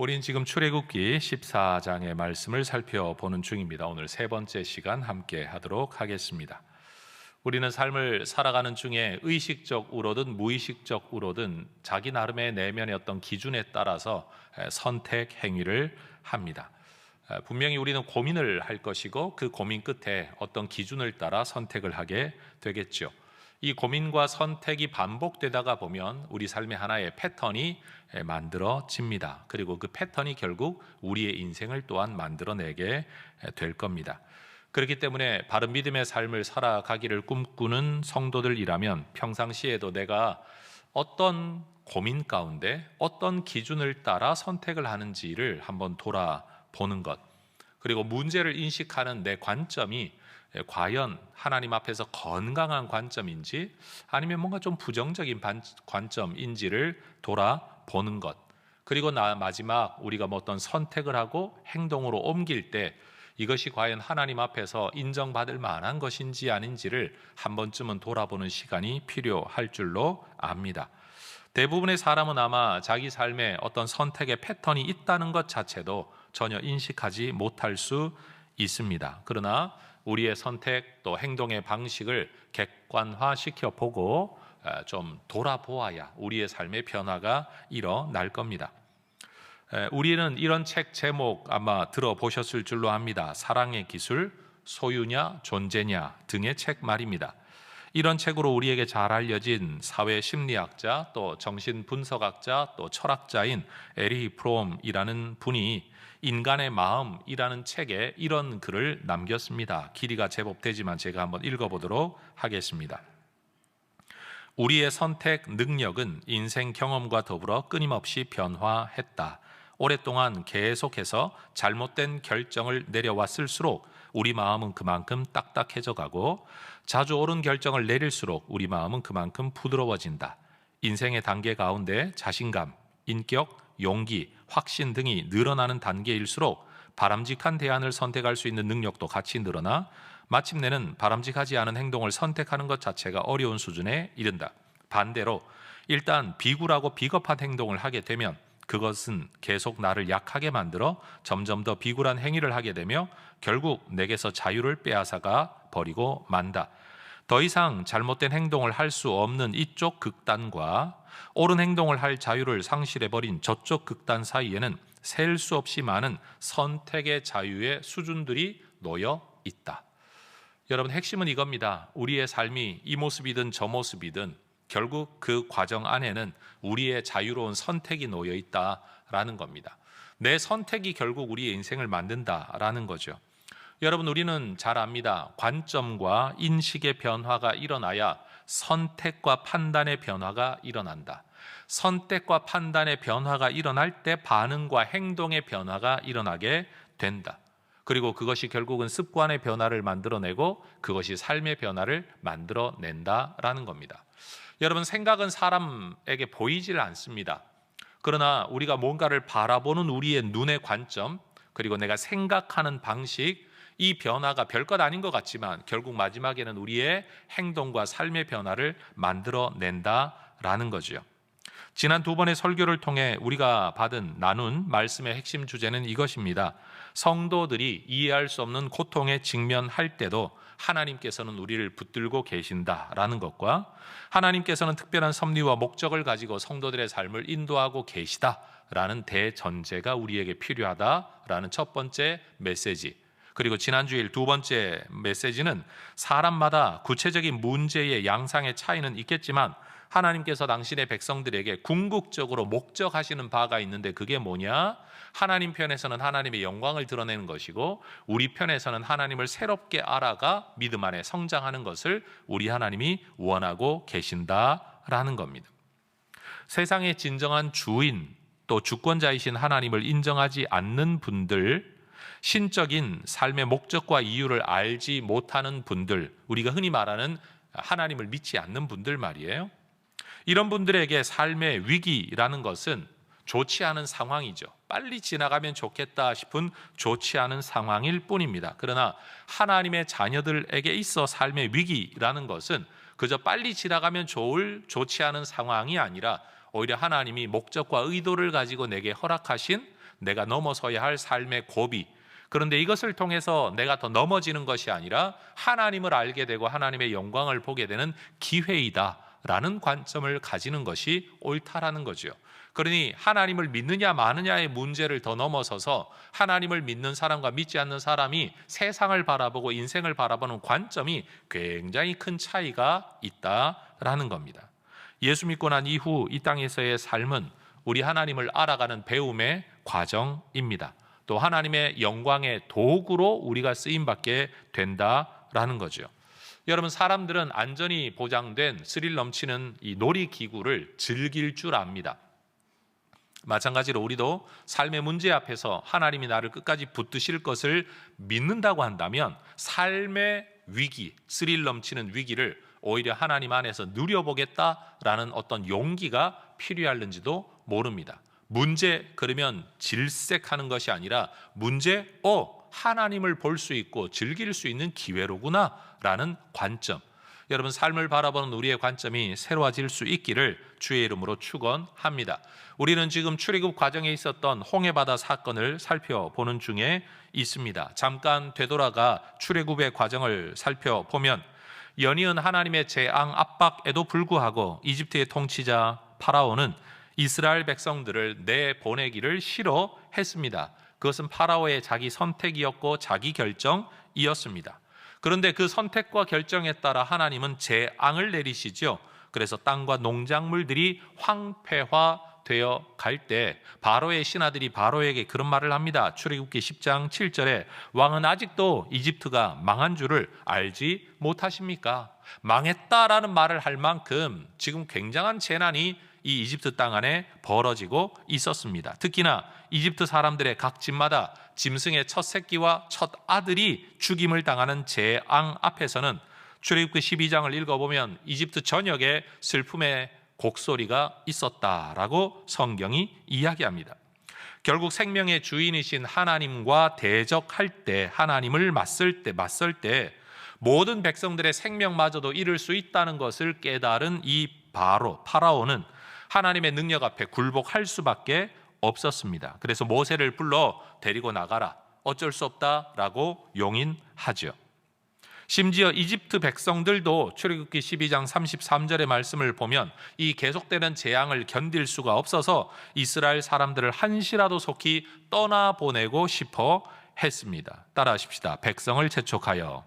우린 지금 출애굽기 14장의 말씀을 살펴보는 중입니다. 오늘 세 번째 시간 함께 하도록 하겠습니다. 우리는 삶을 살아가는 중에 의식적으로든 무의식적으로든 자기 나름의 내면의 어떤 기준에 따라서 선택 행위를 합니다. 분명히 우리는 고민을 할 것이고 그 고민 끝에 어떤 기준을 따라 선택을 하게 되겠죠. 이 고민과 선택이 반복되다가 보면 우리 삶의 하나의 패턴이 만들어집니다. 그리고 그 패턴이 결국 우리의 인생을 또한 만들어내게 될 겁니다. 그렇기 때문에 바른 믿음의 삶을 살아가기를 꿈꾸는 성도들이라면 평상시에도 내가 어떤 고민 가운데 어떤 기준을 따라 선택을 하는지를 한번 돌아보는 것, 그리고 문제를 인식하는 내 관점이 과연 하나님 앞에서 건강한 관점인지 아니면 뭔가 좀 부정적인 관점인지를 돌아보는 것, 그리고 마지막 우리가 뭐 어떤 선택을 하고 행동으로 옮길 때 이것이 과연 하나님 앞에서 인정받을 만한 것인지 아닌지를 한 번쯤은 돌아보는 시간이 필요할 줄로 압니다. 대부분의 사람은 아마 자기 삶에 어떤 선택의 패턴이 있다는 것 자체도 전혀 인식하지 못할 수 있습니다. 그러나 우리의 선택 또 행동의 방식을 객관화시켜 보고 좀 돌아보아야 우리의 삶의 변화가 일어날 겁니다. 우리는 이런 책 제목 아마 들어보셨을 줄로 압니다. 사랑의 기술, 소유냐 존재냐 등의 책 말입니다. 이런 책으로 우리에게 잘 알려진 사회 심리학자 또 정신분석학자 또 철학자인 에리 프롬이라는 분이 인간의 마음이라는 책에 이런 글을 남겼습니다. 길이가 제법 되지만 제가 한번 읽어보도록 하겠습니다. 우리의 선택 능력은 인생 경험과 더불어 끊임없이 변화했다. 오랫동안 계속해서 잘못된 결정을 내려왔을수록 우리 마음은 그만큼 딱딱해져 가고 자주 옳은 결정을 내릴수록 우리 마음은 그만큼 부드러워진다. 인생의 단계 가운데 자신감, 인격, 용기, 확신 등이 늘어나는 단계일수록 바람직한 대안을 선택할 수 있는 능력도 같이 늘어나 마침내는 바람직하지 않은 행동을 선택하는 것 자체가 어려운 수준에 이른다. 반대로 일단 비굴하고 비겁한 행동을 하게 되면 그것은 계속 나를 약하게 만들어 점점 더 비굴한 행위를 하게 되며 결국 내게서 자유를 빼앗아가 버리고 만다. 더 이상 잘못된 행동을 할 수 없는 이쪽 극단과 옳은 행동을 할 자유를 상실해버린 저쪽 극단 사이에는 셀 수 없이 많은 선택의 자유의 수준들이 놓여 있다. 여러분, 핵심은 이겁니다. 우리의 삶이 이 모습이든 저 모습이든 결국 그 과정 안에는 우리의 자유로운 선택이 놓여 있다라는 겁니다. 내 선택이 결국 우리의 인생을 만든다라는 거죠. 여러분, 우리는 잘 압니다. 관점과 인식의 변화가 일어나야 선택과 판단의 변화가 일어난다. 선택과 판단의 변화가 일어날 때 반응과 행동의 변화가 일어나게 된다. 그리고 그것이 결국은 습관의 변화를 만들어내고 그것이 삶의 변화를 만들어낸다라는 겁니다. 여러분, 생각은 사람에게 보이질 않습니다. 그러나 우리가 뭔가를 바라보는 우리의 눈의 관점, 그리고 내가 생각하는 방식, 이 변화가 별것 아닌 것 같지만 결국 마지막에는 우리의 행동과 삶의 변화를 만들어낸다라는 거죠. 지난 두 번의 설교를 통해 우리가 나눈 말씀의 핵심 주제는 이것입니다. 성도들이 이해할 수 없는 고통에 직면할 때도 하나님께서는 우리를 붙들고 계신다라는 것과 하나님께서는 특별한 섭리와 목적을 가지고 성도들의 삶을 인도하고 계시다라는 대전제가 우리에게 필요하다라는 첫 번째 메시지, 그리고 지난주일 두 번째 메시지는 사람마다 구체적인 문제의 양상의 차이는 있겠지만 하나님께서 당신의 백성들에게 궁극적으로 목적하시는 바가 있는데 그게 뭐냐? 하나님 편에서는 하나님의 영광을 드러내는 것이고 우리 편에서는 하나님을 새롭게 알아가 믿음 안에 성장하는 것을 우리 하나님이 원하고 계신다라는 겁니다. 세상의 진정한 주인 또 주권자이신 하나님을 인정하지 않는 분들, 신적인 삶의 목적과 이유를 알지 못하는 분들, 우리가 흔히 말하는 하나님을 믿지 않는 분들 말이에요. 이런 분들에게 삶의 위기라는 것은 좋지 않은 상황이죠. 빨리 지나가면 좋겠다 싶은 좋지 않은 상황일 뿐입니다. 그러나 하나님의 자녀들에게 있어 삶의 위기라는 것은 그저 빨리 지나가면 좋지 않은 상황이 아니라 오히려 하나님이 목적과 의도를 가지고 내게 허락하신 내가 넘어서야 할 삶의 고비, 그런데 이것을 통해서 내가 더 넘어지는 것이 아니라 하나님을 알게 되고 하나님의 영광을 보게 되는 기회이다라는 관점을 가지는 것이 옳다라는 거죠. 그러니 하나님을 믿느냐 마느냐의 문제를 더 넘어서서 하나님을 믿는 사람과 믿지 않는 사람이 세상을 바라보고 인생을 바라보는 관점이 굉장히 큰 차이가 있다라는 겁니다. 예수 믿고 난 이후 이 땅에서의 삶은 우리 하나님을 알아가는 배움의 과정입니다. 또 하나님의 영광의 도구로 우리가 쓰임받게 된다라는 거죠. 여러분, 사람들은 안전이 보장된 스릴 넘치는 이 놀이기구를 즐길 줄 압니다. 마찬가지로 우리도 삶의 문제 앞에서 하나님이 나를 끝까지 붙드실 것을 믿는다고 한다면 삶의 위기, 스릴 넘치는 위기를 오히려 하나님 안에서 누려보겠다라는 어떤 용기가 필요할는지도 모릅니다. 문제 그러면 질색하는 것이 아니라 문제, 하나님을 볼 수 있고 즐길 수 있는 기회로구나 라는 관점, 여러분 삶을 바라보는 우리의 관점이 새로워질 수 있기를 주의 이름으로 축원합니다. 우리는 지금 출애굽 과정에 있었던 홍해바다 사건을 살펴보는 중에 있습니다. 잠깐 되돌아가 출애굽의 과정을 살펴보면 연이은 하나님의 재앙 압박에도 불구하고 이집트의 통치자 파라오는 이스라엘 백성들을 내보내기를 싫어했습니다. 그것은 파라오의 자기 선택이었고 자기 결정이었습니다. 그런데 그 선택과 결정에 따라 하나님은 재앙을 내리시죠. 그래서 땅과 농작물들이 황폐화되어 갈 때 바로의 신하들이 바로에게 그런 말을 합니다. 출애굽기 10장 7절에 왕은 아직도 이집트가 망한 줄을 알지 못하십니까? 망했다라는 말을 할 만큼 지금 굉장한 재난이 이 이집트 땅 안에 벌어지고 있었습니다. 특히나 이집트 사람들의 각 집마다 짐승의 첫 새끼와 첫 아들이 죽임을 당하는 재앙 앞에서는 출애굽기 12장을 읽어보면 이집트 전역에 슬픔의 곡소리가 있었다라고 성경이 이야기합니다. 결국 생명의 주인이신 하나님과 대적할 때, 하나님을 맞설 때 모든 백성들의 생명마저도 잃을 수 있다는 것을 깨달은 이 파라오는 하나님의 능력 앞에 굴복할 수밖에 없었습니다. 그래서 모세를 불러 데리고 나가라, 어쩔 수 없다라고 용인하죠. 심지어 이집트 백성들도 출애굽기 12장 33절의 말씀을 보면 이 계속되는 재앙을 견딜 수가 없어서 이스라엘 사람들을 한시라도 속히 떠나보내고 싶어 했습니다. 따라하십시다. 백성을 재촉하여.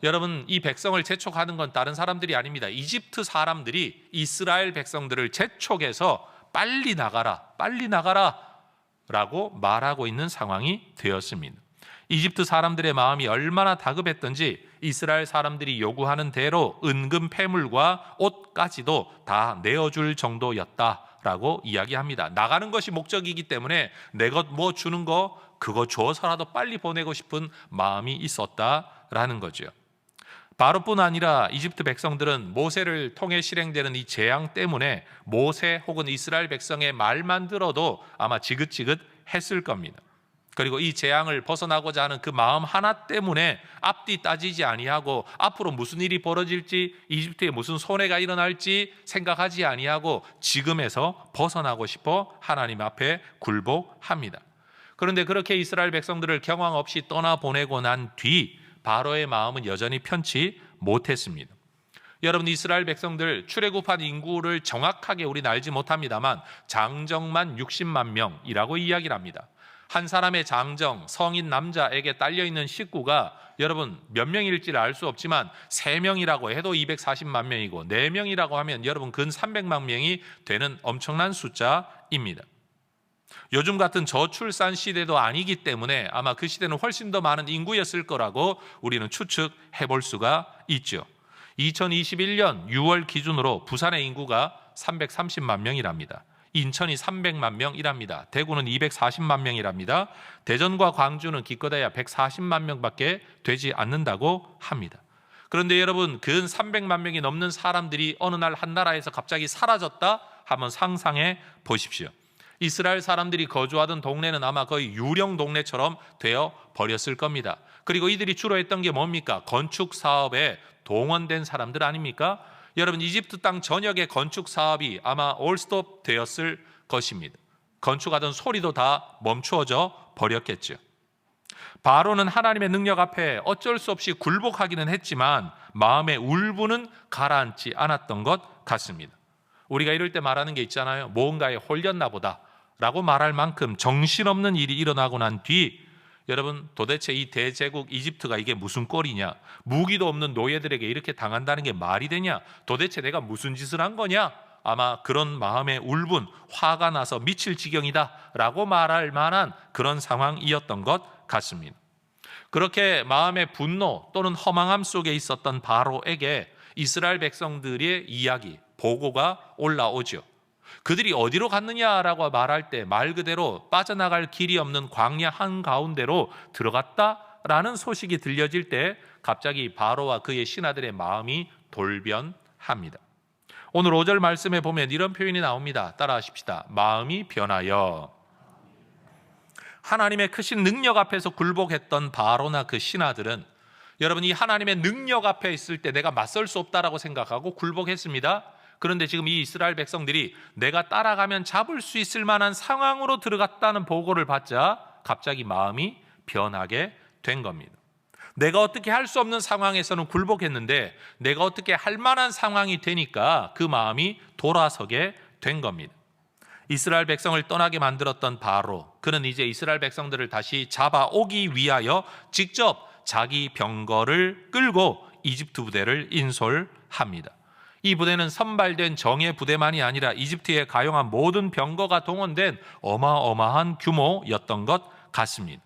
여러분, 이 백성을 재촉하는 건 다른 사람들이 아닙니다. 이집트 사람들이 이스라엘 백성들을 재촉해서 빨리 나가라 라고 말하고 있는 상황이 되었습니다. 이집트 사람들의 마음이 얼마나 다급했던지 이스라엘 사람들이 요구하는 대로 은금 패물과 옷까지도 다 내어줄 정도였다라고 이야기합니다. 나가는 것이 목적이기 때문에 내 것 뭐 주는 거 그거 줘서라도 빨리 보내고 싶은 마음이 있었다라는 거죠. 바로뿐 아니라 이집트 백성들은 모세를 통해 실행되는 이 재앙 때문에 모세 혹은 이스라엘 백성의 말만 들어도 아마 지긋지긋했을 겁니다. 그리고 이 재앙을 벗어나고자 하는 그 마음 하나 때문에 앞뒤 따지지 아니하고 앞으로 무슨 일이 벌어질지, 이집트에 무슨 손해가 일어날지 생각하지 아니하고 지금에서 벗어나고 싶어 하나님 앞에 굴복합니다. 그런데 그렇게 이스라엘 백성들을 경황 없이 떠나보내고 난 뒤 바로의 마음은 여전히 편치 못했습니다. 여러분, 이스라엘 백성들 출애굽한 인구를 정확하게 우리는 알지 못합니다만 장정만 60만 명이라고 이야기를 합니다. 한 사람의 장정, 성인 남자에게 딸려있는 식구가 여러분 몇 명일지를 알 수 없지만 3명이라고 해도 240만 명이고 4명이라고 하면 여러분 근 300만 명이 되는 엄청난 숫자입니다. 요즘 같은 저출산 시대도 아니기 때문에 아마 그 시대는 훨씬 더 많은 인구였을 거라고 우리는 추측해 볼 수가 있죠. 2021년 6월 기준으로 부산의 인구가 330만 명이랍니다. 인천이 300만 명이랍니다. 대구는 240만 명이랍니다. 대전과 광주는 기껏해야 140만 명밖에 되지 않는다고 합니다. 그런데 여러분, 근 300만 명이 넘는 사람들이 어느 날 한 나라에서 갑자기 사라졌다? 한번 상상해 보십시오. 이스라엘 사람들이 거주하던 동네는 아마 거의 유령 동네처럼 되어 버렸을 겁니다. 그리고 이들이 주로 했던 게 뭡니까? 건축 사업에 동원된 사람들 아닙니까? 여러분, 이집트 땅 전역의 건축 사업이 아마 올스톱 되었을 것입니다. 건축하던 소리도 다 멈추어져 버렸겠죠. 바로는 하나님의 능력 앞에 어쩔 수 없이 굴복하기는 했지만 마음의 울분은 가라앉지 않았던 것 같습니다. 우리가 이럴 때 말하는 게 있잖아요. 뭔가에 홀렸나 보다 라고 말할 만큼 정신없는 일이 일어나고 난 뒤, 여러분, 도대체 이 대제국 이집트가 이게 무슨 꼴이냐, 무기도 없는 노예들에게 이렇게 당한다는 게 말이 되냐, 도대체 내가 무슨 짓을 한 거냐, 아마 그런 마음의 울분, 화가 나서 미칠 지경이다 라고 말할 만한 그런 상황이었던 것 같습니다. 그렇게 마음의 분노 또는 허망함 속에 있었던 바로에게 이스라엘 백성들의 이야기, 보고가 올라오죠. 그들이 어디로 갔느냐라고 말할 때 말 그대로 빠져나갈 길이 없는 광야 한가운데로 들어갔다라는 소식이 들려질 때 갑자기 바로와 그의 신하들의 마음이 돌변합니다. 오늘 5절 말씀에 보면 이런 표현이 나옵니다. 따라하십시다. 마음이 변하여. 하나님의 크신 능력 앞에서 굴복했던 바로나 그 신하들은, 여러분, 이 하나님의 능력 앞에 있을 때 내가 맞설 수 없다라고 생각하고 굴복했습니다. 그런데 지금 이 이스라엘 백성들이 내가 따라가면 잡을 수 있을 만한 상황으로 들어갔다는 보고를 받자 갑자기 마음이 변하게 된 겁니다. 내가 어떻게 할 수 없는 상황에서는 굴복했는데 내가 어떻게 할 만한 상황이 되니까 그 마음이 돌아서게 된 겁니다. 이스라엘 백성을 떠나게 만들었던 바로, 그는 이제 이스라엘 백성들을 다시 잡아오기 위하여 직접 자기 병거를 끌고 이집트 부대를 인솔합니다. 이 부대는 선발된 정예 부대만이 아니라 이집트에 가용한 모든 병거가 동원된 어마어마한 규모였던 것 같습니다.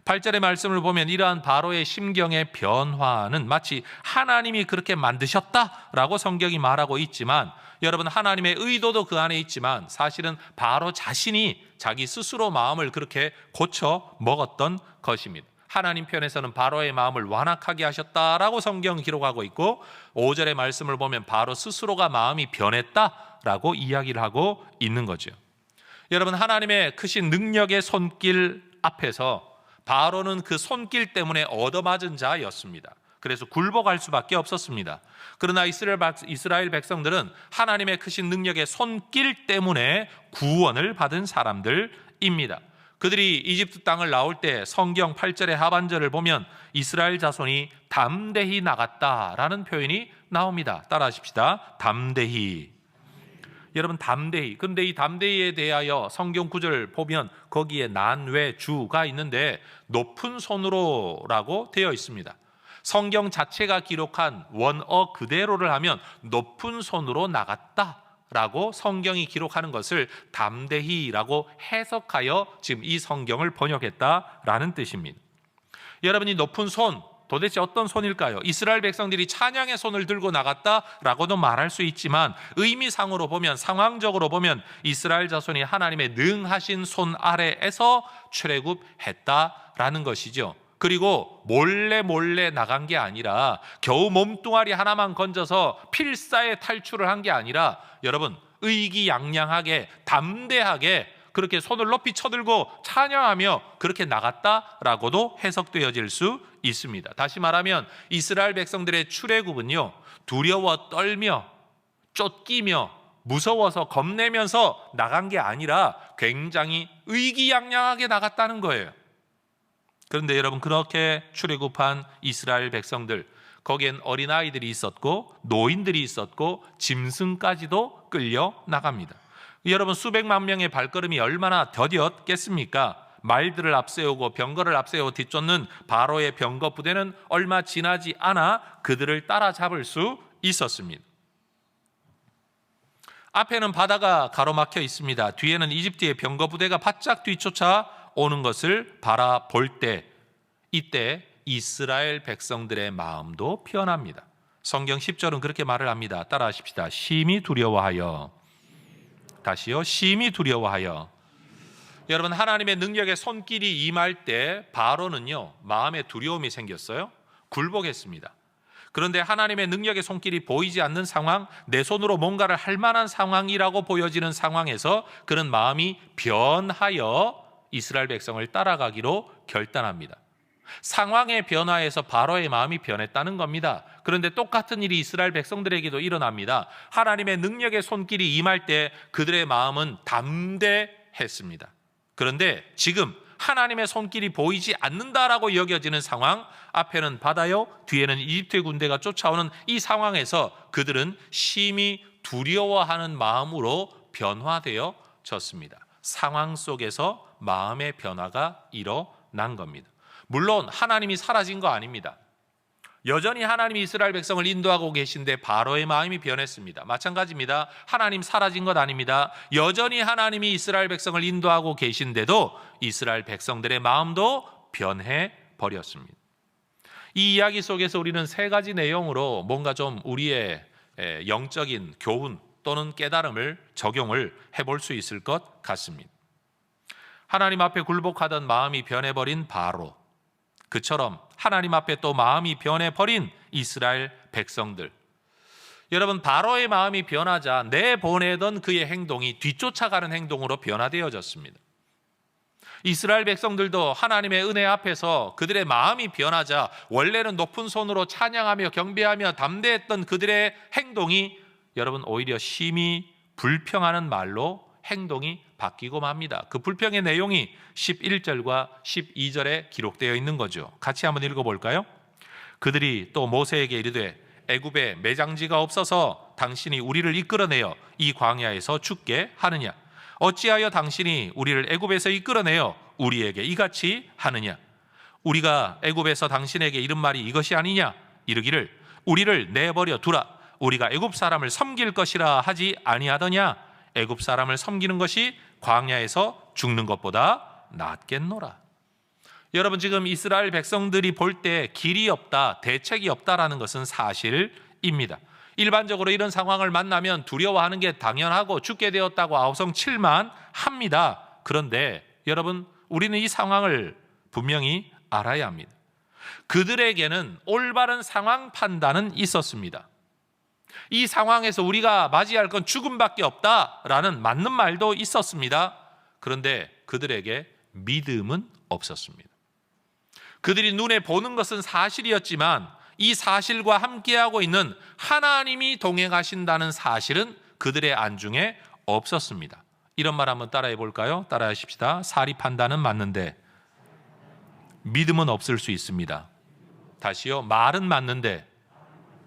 8절의 말씀을 보면 이러한 바로의 심경의 변화는 마치 하나님이 그렇게 만드셨다라고 성경이 말하고 있지만, 여러분, 하나님의 의도도 그 안에 있지만 사실은 바로 자신이 자기 스스로 마음을 그렇게 고쳐 먹었던 것입니다. 하나님 편에서는 바로의 마음을 완악하게 하셨다라고 성경 기록하고 있고, 5절의 말씀을 보면 바로 스스로가 마음이 변했다라고 이야기를 하고 있는 거죠. 여러분, 하나님의 크신 능력의 손길 앞에서 바로는 그 손길 때문에 얻어맞은 자였습니다. 그래서 굴복할 수밖에 없었습니다. 그러나 이스라엘 백성들은 하나님의 크신 능력의 손길 때문에 구원을 받은 사람들입니다. 그들이 이집트 땅을 나올 때 성경 8절의 하반절을 보면 이스라엘 자손이 담대히 나갔다라는 표현이 나옵니다. 따라하십시다. 담대히. 여러분, 담대히. 근데 이 담대히에 대하여 성경 구절 보면 거기에 난외주가 있는데 높은 손으로라고 되어 있습니다. 성경 자체가 기록한 원어 그대로를 하면 높은 손으로 나갔다라고 성경이 기록하는 것을 담대히라고 해석하여 지금 이 성경을 번역했다라는 뜻입니다. 여러분이 높은 손, 도대체 어떤 손일까요? 이스라엘 백성들이 찬양의 손을 들고 나갔다라고도 말할 수 있지만 의미상으로 보면, 상황적으로 보면 이스라엘 자손이 하나님의 능하신 손 아래에서 출애굽했다라는 것이죠. 그리고 몰래 나간 게 아니라 겨우 몸뚱아리 하나만 건져서 필사에 탈출을 한 게 아니라, 여러분, 의기양양하게 담대하게 그렇게 손을 높이 쳐들고 찬양하며 그렇게 나갔다라고도 해석되어질 수 있습니다. 다시 말하면 이스라엘 백성들의 출애굽은요, 두려워 떨며 쫓기며 무서워서 겁내면서 나간 게 아니라 굉장히 의기양양하게 나갔다는 거예요. 그런데 여러분, 그렇게 출애굽한 이스라엘 백성들, 거기엔 어린아이들이 있었고 노인들이 있었고 짐승까지도 끌려 나갑니다. 여러분, 수백만 명의 발걸음이 얼마나 더뎠겠습니까? 말들을 앞세우고 병거를 앞세우고 뒤쫓는 바로의 병거 부대는 얼마 지나지 않아 그들을 따라잡을 수 있었습니다. 앞에는 바다가 가로막혀 있습니다. 뒤에는 이집트의 병거 부대가 바짝 뒤쫓아 오는 것을 바라볼 때, 이때 이스라엘 백성들의 마음도 변합니다. 성경 10절은 그렇게 말을 합니다. 따라하십시다. 심히 두려워하여. 다시요. 심히 두려워하여. 여러분, 하나님의 능력의 손길이 임할 때 바로는요, 마음에 두려움이 생겼어요. 굴복했습니다. 그런데 하나님의 능력의 손길이 보이지 않는 상황, 내 손으로 뭔가를 할 만한 상황이라고 보여지는 상황에서 그는 마음이 변하여 이스라엘 백성을 따라가기로 결단합니다. 상황의 변화에서 바로의 마음이 변했다는 겁니다. 그런데 똑같은 일이 이스라엘 백성들에게도 일어납니다. 하나님의 능력의 손길이 임할 때 그들의 마음은 담대했습니다. 그런데 지금 하나님의 손길이 보이지 않는다라고 여겨지는 상황, 앞에는 바다요, 뒤에는 이집트의 군대가 쫓아오는 이 상황에서 그들은 심히 두려워하는 마음으로 변화되어졌습니다. 상황 속에서 마음의 변화가 일어난 겁니다. 물론 하나님이 사라진 거 아닙니다. 여전히 하나님이 이스라엘 백성을 인도하고 계신데 바로의 마음이 변했습니다. 마찬가지입니다. 하나님 사라진 것 아닙니다. 여전히 하나님이 이스라엘 백성을 인도하고 계신데도 이스라엘 백성들의 마음도 변해 버렸습니다. 이 이야기 속에서 우리는 세 가지 내용으로 뭔가 좀 우리의 영적인 교훈 또는 깨달음을 적용을 해볼 수 있을 것 같습니다. 하나님 앞에 굴복하던 마음이 변해버린 바로, 그처럼 하나님 앞에 또 마음이 변해버린 이스라엘 백성들. 여러분, 바로의 마음이 변하자 내보내던 그의 행동이 뒤쫓아가는 행동으로 변화되어졌습니다. 이스라엘 백성들도 하나님의 은혜 앞에서 그들의 마음이 변하자 원래는 높은 손으로 찬양하며 경배하며 담대했던 그들의 행동이 여러분 오히려 심히 불평하는 말로 행동이 바뀌고 맙니다. 그 불평의 내용이 11절과 12절에 기록되어 있는 거죠. 같이 한번 읽어볼까요? 그들이 또 모세에게 이르되 애굽에 매장지가 없어서 당신이 우리를 이끌어내어 이 광야에서 죽게 하느냐? 어찌하여 당신이 우리를 애굽에서 이끌어내어 우리에게 이같이 하느냐? 우리가 애굽에서 당신에게 이른 말이 이것이 아니냐? 이르기를 우리를 내버려 두라. 우리가 애굽 사람을 섬길 것이라 하지 아니하더냐? 애굽 사람을 섬기는 것이 광야에서 죽는 것보다 낫겠노라. 여러분, 지금 이스라엘 백성들이 볼 때 길이 없다, 대책이 없다라는 것은 사실입니다. 일반적으로 이런 상황을 만나면 두려워하는 게 당연하고 죽게 되었다고 아우성칠만 합니다. 그런데 여러분, 우리는 이 상황을 분명히 알아야 합니다. 그들에게는 올바른 상황 판단은 있었습니다. 이 상황에서 우리가 맞이할 건 죽음밖에 없다라는 맞는 말도 있었습니다. 그런데 그들에게 믿음은 없었습니다. 그들이 눈에 보는 것은 사실이었지만 이 사실과 함께하고 있는 하나님이 동행하신다는 사실은 그들의 안중에 없었습니다. 이런 말 한번 따라해 볼까요? 따라하십시다. 사리 판단은 맞는데 믿음은 없을 수 있습니다. 다시요. 말은 맞는데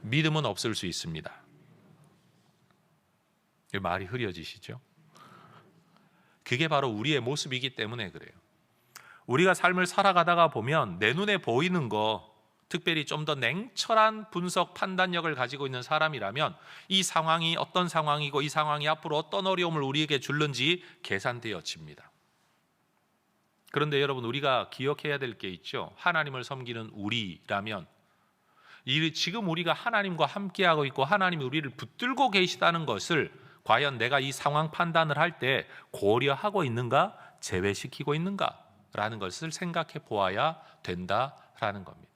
믿음은 없을 수 있습니다. 말이 흐려지시죠? 그게 바로 우리의 모습이기 때문에 그래요. 우리가 삶을 살아가다가 보면 내 눈에 보이는 거, 특별히 좀 더 냉철한 분석 판단력을 가지고 있는 사람이라면 이 상황이 어떤 상황이고 이 상황이 앞으로 어떤 어려움을 우리에게 줄는지 계산되어집니다. 그런데 여러분, 우리가 기억해야 될 게 있죠. 하나님을 섬기는 우리라면 지금 우리가 하나님과 함께하고 있고 하나님이 우리를 붙들고 계시다는 것을 과연 내가 이 상황 판단을 할 때 고려하고 있는가, 제외시키고 있는가 라는 것을 생각해 보아야 된다라는 겁니다.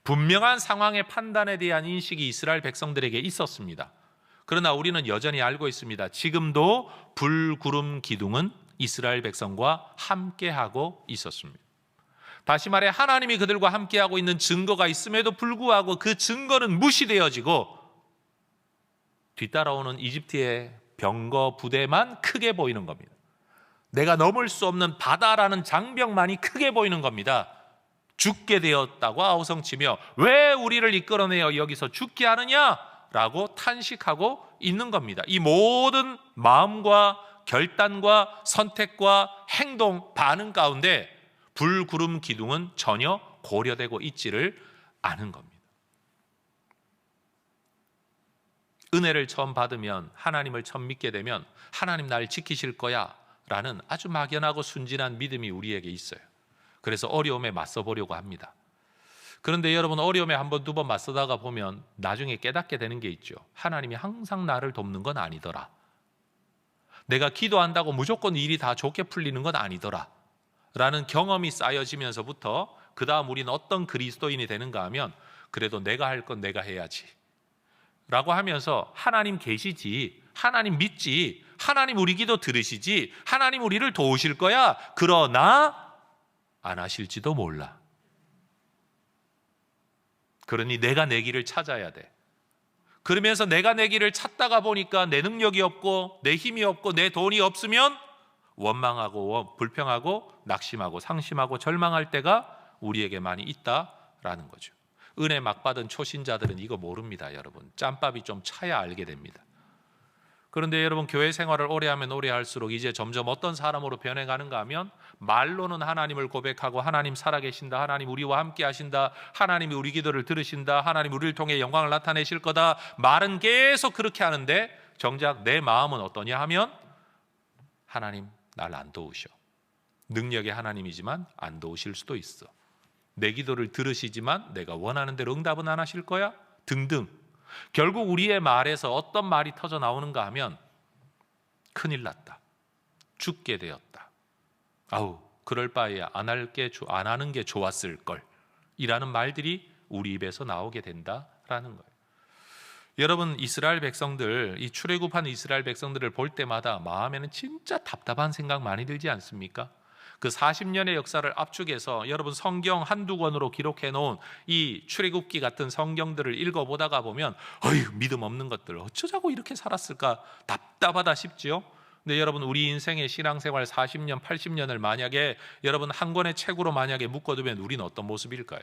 분명한 상황의 판단에 대한 인식이 이스라엘 백성들에게 있었습니다. 그러나 우리는 여전히 알고 있습니다. 지금도 불구름 기둥은 이스라엘 백성과 함께하고 있었습니다. 다시 말해 하나님이 그들과 함께하고 있는 증거가 있음에도 불구하고 그 증거는 무시되어지고 뒤따라오는 이집트의 병거 부대만 크게 보이는 겁니다. 내가 넘을 수 없는 바다라는 장벽만이 크게 보이는 겁니다. 죽게 되었다고 아우성치며 왜 우리를 이끌어내어 여기서 죽게 하느냐라고 탄식하고 있는 겁니다. 이 모든 마음과 결단과 선택과 행동, 반응 가운데 불구름 기둥은 전혀 고려되고 있지를 않은 겁니다. 은혜를 처음 받으면, 하나님을 처음 믿게 되면 하나님 날 지키실 거야 라는 아주 막연하고 순진한 믿음이 우리에게 있어요. 그래서 어려움에 맞서 보려고 합니다. 그런데 여러분, 어려움에 한 번, 두 번 맞서다가 보면 나중에 깨닫게 되는 게 있죠. 하나님이 항상 나를 돕는 건 아니더라. 내가 기도한다고 무조건 일이 다 좋게 풀리는 건 아니더라 라는 경험이 쌓여지면서부터 그 다음 우리는 어떤 그리스도인이 되는가 하면 그래도 내가 할 건 내가 해야지 라고 하면서 하나님 계시지, 하나님 믿지, 하나님 우리 기도 들으시지, 하나님 우리를 도우실 거야. 그러나 안 하실지도 몰라. 그러니 내가 내 길을 찾아야 돼. 그러면서 내가 내 길을 찾다가 보니까 내 능력이 없고 내 힘이 없고 내 돈이 없으면 원망하고 불평하고 낙심하고 상심하고 절망할 때가 우리에게 많이 있다라는 거죠. 은혜 막 받은 초신자들은 이거 모릅니다, 여러분. 짬밥이 좀 차야 알게 됩니다. 그런데 여러분, 교회 생활을 오래 하면 오래 할수록 이제 점점 어떤 사람으로 변해가는가 하면 말로는 하나님을 고백하고 하나님 살아계신다, 하나님 우리와 함께 하신다, 하나님이 우리 기도를 들으신다, 하나님 우리를 통해 영광을 나타내실 거다, 말은 계속 그렇게 하는데 정작 내 마음은 어떠냐 하면 하나님 날 안 도우셔. 능력의 하나님이지만 안 도우실 수도 있어. 내 기도를 들으시지만 내가 원하는 대로 응답은 안 하실 거야? 등등. 결국 우리의 말에서 어떤 말이 터져 나오는가 하면 큰일 났다, 죽게 되었다, 아우 그럴 바에 안 하는 게 좋았을 걸, 이라는 말들이 우리 입에서 나오게 된다라는 거예요. 여러분, 이스라엘 백성들, 이 출애굽한 이스라엘 백성들을 볼 때마다 마음에는 진짜 답답한 생각 많이 들지 않습니까? 그 40년의 역사를 압축해서 여러분 성경 한두 권으로 기록해 놓은 이 출애굽기 같은 성경들을 읽어보다가 보면 어휴, 믿음 없는 것들 어쩌자고 이렇게 살았을까 답답하다 싶지요. 근데 여러분, 우리 인생의 신앙생활 40년, 80년을 만약에 여러분 한 권의 책으로 만약에 묶어두면 우리는 어떤 모습일까요?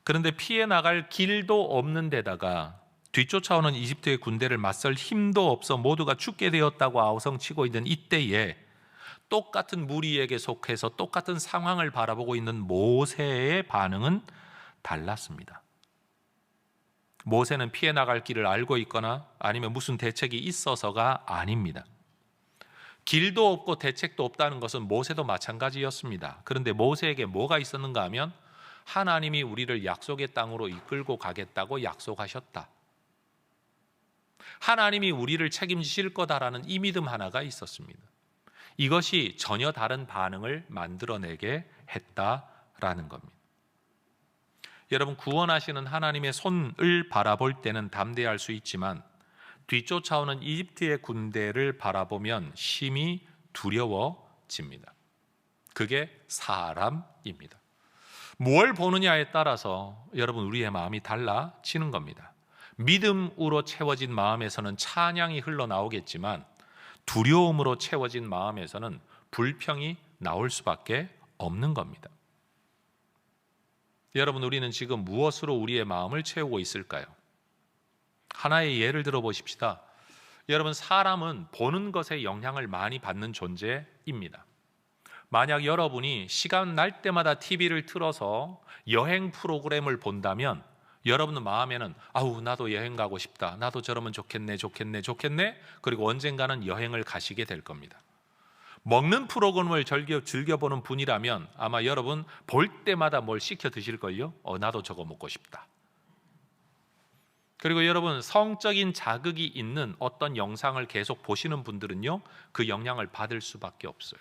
그런데 피해 나갈 길도 없는 데다가 뒤쫓아오는 이집트의 군대를 맞설 힘도 없어 모두가 죽게 되었다고 아우성치고 있는 이때에 똑같은 무리에게 속해서 똑같은 상황을 바라보고 있는 모세의 반응은 달랐습니다. 모세는 피해 나갈 길을 알고 있거나 아니면 무슨 대책이 있어서가 아닙니다. 길도 없고 대책도 없다는 것은 모세도 마찬가지였습니다. 그런데 모세에게 뭐가 있었는가 하면 하나님이 우리를 약속의 땅으로 이끌고 가겠다고 약속하셨다, 하나님이 우리를 책임지실 거다라는 이 믿음 하나가 있었습니다. 이것이 전혀 다른 반응을 만들어내게 했다라는 겁니다. 여러분, 구원하시는 하나님의 손을 바라볼 때는 담대할 수 있지만 뒤쫓아오는 이집트의 군대를 바라보면 심히 두려워집니다. 그게 사람입니다. 뭘 보느냐에 따라서 여러분 우리의 마음이 달라지는 겁니다. 믿음으로 채워진 마음에서는 찬양이 흘러나오겠지만 두려움으로 채워진 마음에서는 불평이 나올 수밖에 없는 겁니다. 여러분, 우리는 지금 무엇으로 우리의 마음을 채우고 있을까요? 하나의 예를 들어 보십시다. 여러분, 사람은 보는 것에 영향을 많이 받는 존재입니다. 만약 여러분이 시간 날 때마다 TV를 틀어서 여행 프로그램을 본다면 여러분 마음에는 아우 나도 여행 가고 싶다, 나도 저러면 좋겠네, 그리고 언젠가는 여행을 가시게 될 겁니다. 먹는 프로그램을 즐겨보는 분이라면 아마 여러분 볼 때마다 뭘 시켜 드실걸요? 나도 저거 먹고 싶다. 그리고 여러분, 성적인 자극이 있는 어떤 영상을 계속 보시는 분들은요, 그 영향을 받을 수밖에 없어요.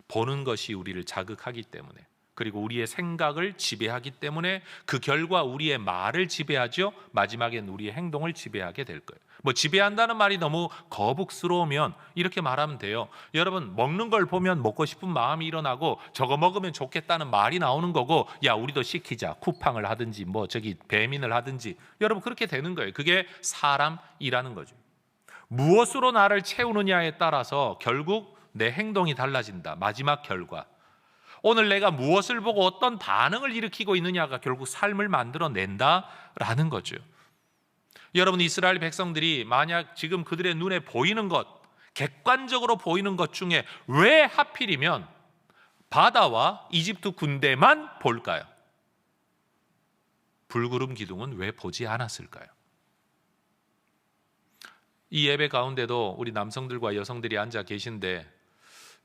보는 것이 우리를 자극하기 때문에, 그리고 우리의 생각을 지배하기 때문에 그 결과 우리의 말을 지배하죠. 마지막엔 우리의 행동을 지배하게 될 거예요. 지배한다는 말이 너무 거북스러우면 이렇게 말하면 돼요. 여러분, 먹는 걸 보면 먹고 싶은 마음이 일어나고 저거 먹으면 좋겠다는 말이 나오는 거고, 야 우리도 시키자, 쿠팡을 하든지 배민을 하든지, 여러분 그렇게 되는 거예요. 그게 사람이라는 거죠. 무엇으로 나를 채우느냐에 따라서 결국 내 행동이 달라진다. 마지막 결과, 오늘 내가 무엇을 보고 어떤 반응을 일으키고 있느냐가 결국 삶을 만들어낸다라는 거죠. 여러분, 이스라엘 백성들이 만약 지금 그들의 눈에 보이는 것, 객관적으로 보이는 것 중에 왜 하필이면 바다와 이집트 군대만 볼까요? 불구름 기둥은 왜 보지 않았을까요? 이 예배 가운데도 우리 남성들과 여성들이 앉아 계신데,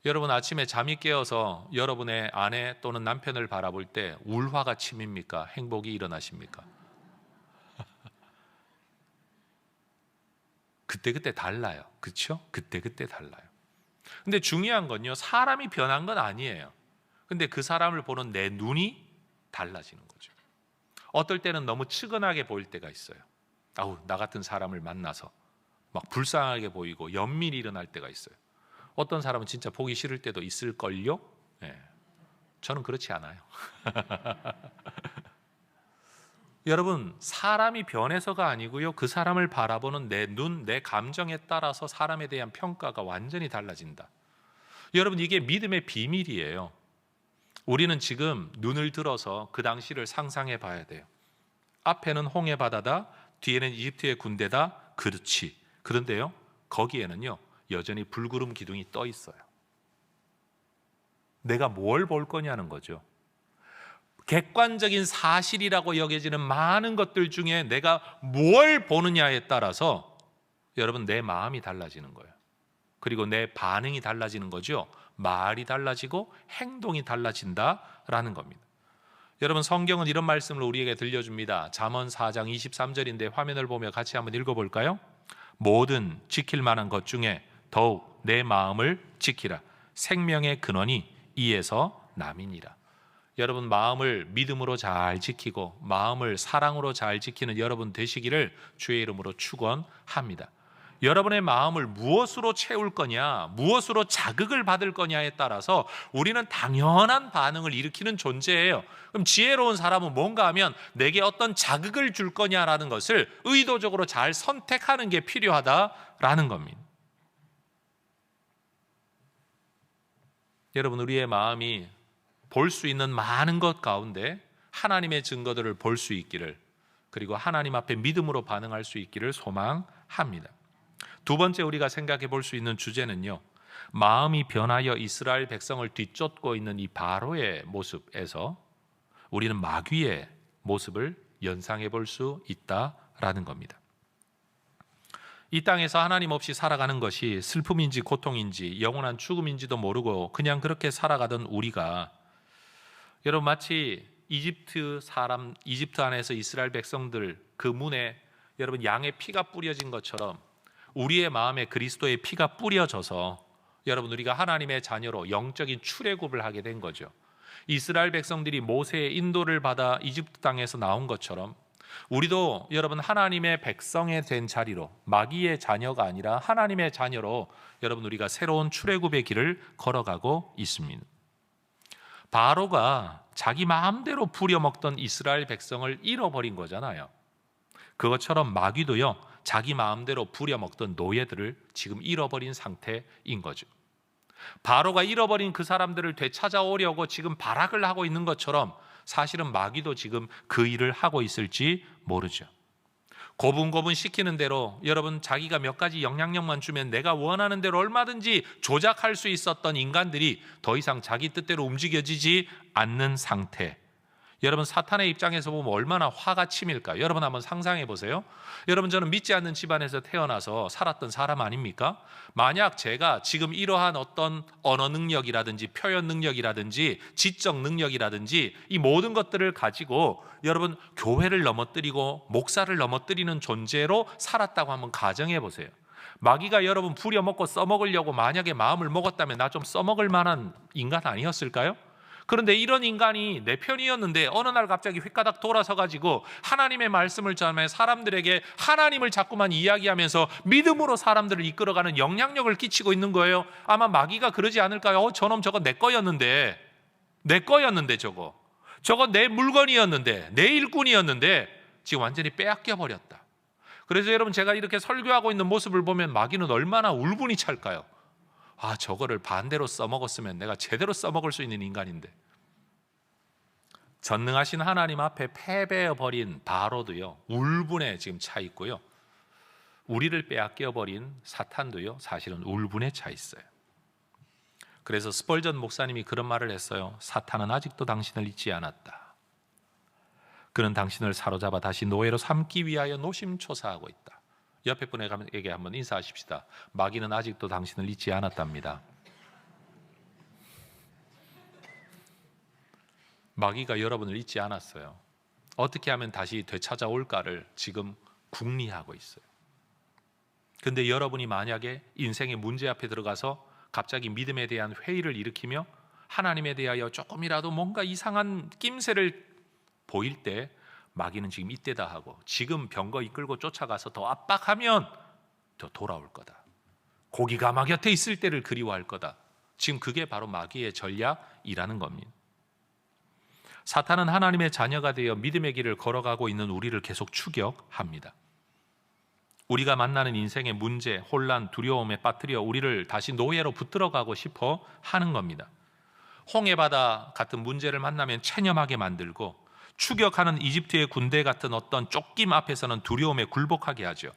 여러분 아침에 잠이 깨어서 여러분의 아내 또는 남편을 바라볼 때 울화가 침입니까? 행복이 일어나십니까? 그때그때 달라요. 그렇죠? 그때그때 달라요. 근데 중요한 건요, 사람이 변한 건 아니에요. 근데 그 사람을 보는 내 눈이 달라지는 거죠. 어떨 때는 너무 측은하게 보일 때가 있어요. 아우, 나 같은 사람을 만나서 막 불쌍하게 보이고 연민이 일어날 때가 있어요. 어떤 사람은 진짜 보기 싫을 때도 있을걸요? 예. 저는 그렇지 않아요. 여러분, 사람이 변해서가 아니고요, 그 사람을 바라보는 내 눈, 내 감정에 따라서 사람에 대한 평가가 완전히 달라진다. 여러분, 이게 믿음의 비밀이에요. 우리는 지금 눈을 들어서 그 당시를 상상해 봐야 돼요. 앞에는 홍해 바다다, 뒤에는 이집트의 군대다. 그렇지. 그런데요, 거기에는요 여전히 불구름 기둥이 떠 있어요. 내가 뭘 볼 거냐는 거죠. 객관적인 사실이라고 여겨지는 많은 것들 중에 내가 뭘 보느냐에 따라서 여러분 내 마음이 달라지는 거예요. 그리고 내 반응이 달라지는 거죠. 말이 달라지고 행동이 달라진다라는 겁니다. 여러분, 성경은 이런 말씀을 우리에게 들려줍니다. 잠언 4장 23절인데 화면을 보며 같이 한번 읽어볼까요? 모든 지킬 만한 것 중에 더욱 내 마음을 지키라. 생명의 근원이 이에서 남이니라. 여러분, 마음을 믿음으로 잘 지키고 마음을 사랑으로 잘 지키는 여러분 되시기를 주의 이름으로 축원합니다. 여러분의 마음을 무엇으로 채울 거냐, 무엇으로 자극을 받을 거냐에 따라서 우리는 당연한 반응을 일으키는 존재예요. 그럼 지혜로운 사람은 뭔가 하면 내게 어떤 자극을 줄 거냐라는 것을 의도적으로 잘 선택하는 게 필요하다라는 겁니다. 여러분, 우리의 마음이 볼 수 있는 많은 것 가운데 하나님의 증거들을 볼 수 있기를, 그리고 하나님 앞에 믿음으로 반응할 수 있기를 소망합니다. 두 번째 우리가 생각해 볼 수 있는 주제는요, 마음이 변하여 이스라엘 백성을 뒤쫓고 있는 이 바로의 모습에서 우리는 마귀의 모습을 연상해 볼 수 있다라는 겁니다. 이 땅에서 하나님 없이 살아가는 것이 슬픔인지 고통인지 영원한 죽음인지도 모르고 그냥 그렇게 살아가던 우리가, 여러분, 마치 이집트 안에서 이스라엘 백성들 그 문에 여러분 양의 피가 뿌려진 것처럼 우리의 마음에 그리스도의 피가 뿌려져서 여러분 우리가 하나님의 자녀로 영적인 출애굽을 하게 된 거죠. 이스라엘 백성들이 모세의 인도를 받아 이집트 땅에서 나온 것처럼 우리도 여러분 하나님의 백성이 된 자리로, 마귀의 자녀가 아니라 하나님의 자녀로 여러분 우리가 새로운 출애굽의 길을 걸어가고 있습니다. 바로가 자기 마음대로 부려먹던 이스라엘 백성을 잃어버린 거잖아요. 그것처럼 마귀도요 자기 마음대로 부려먹던 노예들을 지금 잃어버린 상태인 거죠. 바로가 잃어버린 그 사람들을 되찾아오려고 지금 발악을 하고 있는 것처럼 사실은 마귀도 지금 그 일을 하고 있을지 모르죠. 고분고분 시키는 대로 여러분 자기가 몇 가지 영향력만 주면 내가 원하는 대로 얼마든지 조작할 수 있었던 인간들이 더 이상 자기 뜻대로 움직여지지 않는 상태. 여러분, 사탄의 입장에서 보면 얼마나 화가 치밀까요? 여러분 한번 상상해 보세요. 여러분, 저는 믿지 않는 집안에서 태어나서 살았던 사람 아닙니까? 만약 제가 지금 이러한 어떤 언어 능력이라든지 표현 능력이라든지 지적 능력이라든지 이 모든 것들을 가지고 여러분 교회를 넘어뜨리고 목사를 넘어뜨리는 존재로 살았다고 한번 가정해 보세요. 마귀가 여러분 부려먹고 써먹으려고 만약에 마음을 먹었다면 나 좀 써먹을 만한 인간 아니었을까요? 그런데 이런 인간이 내 편이었는데 어느 날 갑자기 휘가닥 돌아서 가지고 하나님의 말씀을 전하며 사람들에게 하나님을 자꾸만 이야기하면서 믿음으로 사람들을 이끌어가는 영향력을 끼치고 있는 거예요. 아마 마귀가 그러지 않을까요? 저놈 저거 내 거였는데 저거 내 물건이었는데, 내 일꾼이었는데 지금 완전히 빼앗겨 버렸다. 그래서 여러분, 제가 이렇게 설교하고 있는 모습을 보면 마귀는 얼마나 울분이 찰까요? 아, 저거를 반대로 써먹었으면 내가 제대로 써먹을 수 있는 인간인데. 전능하신 하나님 앞에 패배해버린 바로도요 울분에 지금 차 있고요, 우리를 빼앗겨버린 사탄도요 사실은 울분에 차 있어요. 그래서 스펄전 목사님이 그런 말을 했어요. 사탄은 아직도 당신을 잊지 않았다. 그는 당신을 사로잡아 다시 노예로 삼기 위하여 노심초사하고 있다. 옆에 분에게 한번 인사하십시다. 마귀는 아직도 당신을 잊지 않았답니다. 마귀가 여러분을 잊지 않았어요. 어떻게 하면 다시 되찾아올까를 지금 궁리하고 있어요. 근데 여러분이 만약에 인생의 문제 앞에 들어가서 갑자기 믿음에 대한 회의를 일으키며 하나님에 대하여 조금이라도 뭔가 이상한 낌새를 보일 때 마귀는 지금 이때다 하고 지금 병거 이끌고 쫓아가서 더 압박하면 더 돌아올 거다. 고기가마 곁에 있을 때를 그리워할 거다. 지금 그게 바로 마귀의 전략이라는 겁니다. 사탄은 하나님의 자녀가 되어 믿음의 길을 걸어가고 있는 우리를 계속 추격합니다. 우리가 만나는 인생의 문제, 혼란, 두려움에 빠뜨려 우리를 다시 노예로 붙들어가고 싶어 하는 겁니다. 홍해바다 같은 문제를 만나면 체념하게 만들고, 추격하는 이집트의 군대 같은 어떤 쫓김 앞에서는 두려움에 굴복하게 하죠.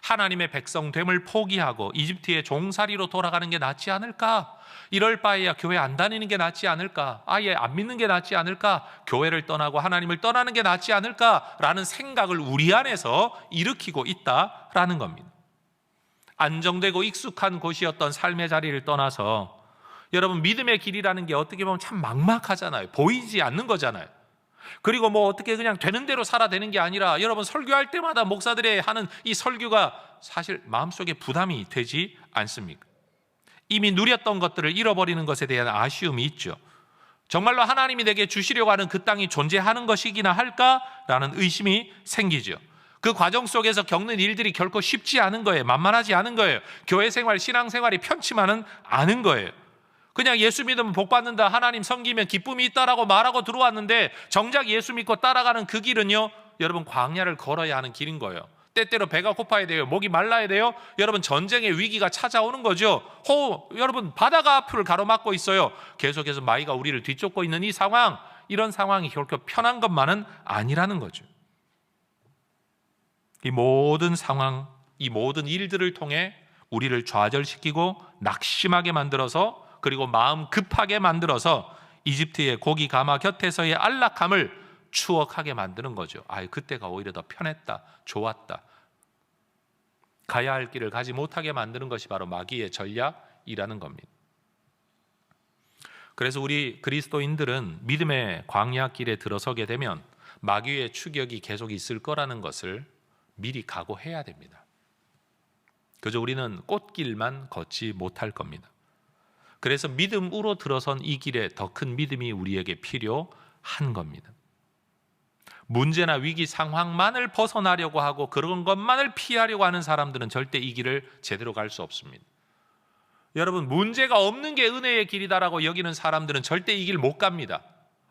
하나님의 백성됨을 포기하고 이집트의 종살이로 돌아가는 게 낫지 않을까? 이럴 바에야 교회 안 다니는 게 낫지 않을까? 아예 안 믿는 게 낫지 않을까? 교회를 떠나고 하나님을 떠나는 게 낫지 않을까라는 생각을 우리 안에서 일으키고 있다라는 겁니다. 안정되고 익숙한 곳이었던 삶의 자리를 떠나서, 여러분, 믿음의 길이라는 게 어떻게 보면 참 막막하잖아요. 보이지 않는 거잖아요. 그리고 뭐 어떻게 그냥 되는 대로 살아되는 게 아니라, 여러분, 설교할 때마다 목사들의 하는 이 설교가 사실 마음속에 부담이 되지 않습니까? 이미 누렸던 것들을 잃어버리는 것에 대한 아쉬움이 있죠. 정말로 하나님이 내게 주시려고 하는 그 땅이 존재하는 것이기나 할까라는 의심이 생기죠. 그 과정 속에서 겪는 일들이 결코 쉽지 않은 거예요. 만만하지 않은 거예요. 교회 생활, 신앙 생활이 편치만은 않은 거예요. 그냥 예수 믿으면 복 받는다, 하나님 섬기면 기쁨이 있다라고 말하고 들어왔는데, 정작 예수 믿고 따라가는 그 길은요, 여러분, 광야를 걸어야 하는 길인 거예요. 때때로 배가 고파야 돼요. 목이 말라야 돼요. 여러분, 전쟁의 위기가 찾아오는 거죠. 여러분, 바다가 앞을 가로막고 있어요. 계속해서 마귀가 우리를 뒤쫓고 있는 이 상황, 이런 상황이 결코 편한 것만은 아니라는 거죠. 이 모든 상황, 이 모든 일들을 통해 우리를 좌절시키고 낙심하게 만들어서, 그리고 마음 급하게 만들어서 이집트의 고기 가마 곁에서의 안락함을 추억하게 만드는 거죠. 그때가 오히려 더 편했다, 좋았다. 가야 할 길을 가지 못하게 만드는 것이 바로 마귀의 전략이라는 겁니다. 그래서 우리 그리스도인들은 믿음의 광야 길에 들어서게 되면 마귀의 추격이 계속 있을 거라는 것을 미리 각오해야 됩니다. 그저 우리는 꽃길만 걷지 못할 겁니다. 그래서 믿음으로 들어선 이 길에 더 큰 믿음이 우리에게 필요한 겁니다. 문제나 위기 상황만을 벗어나려고 하고 그런 것만을 피하려고 하는 사람들은 절대 이 길을 제대로 갈 수 없습니다. 여러분, 문제가 없는 게 은혜의 길이다라고 여기는 사람들은 절대 이 길 못 갑니다.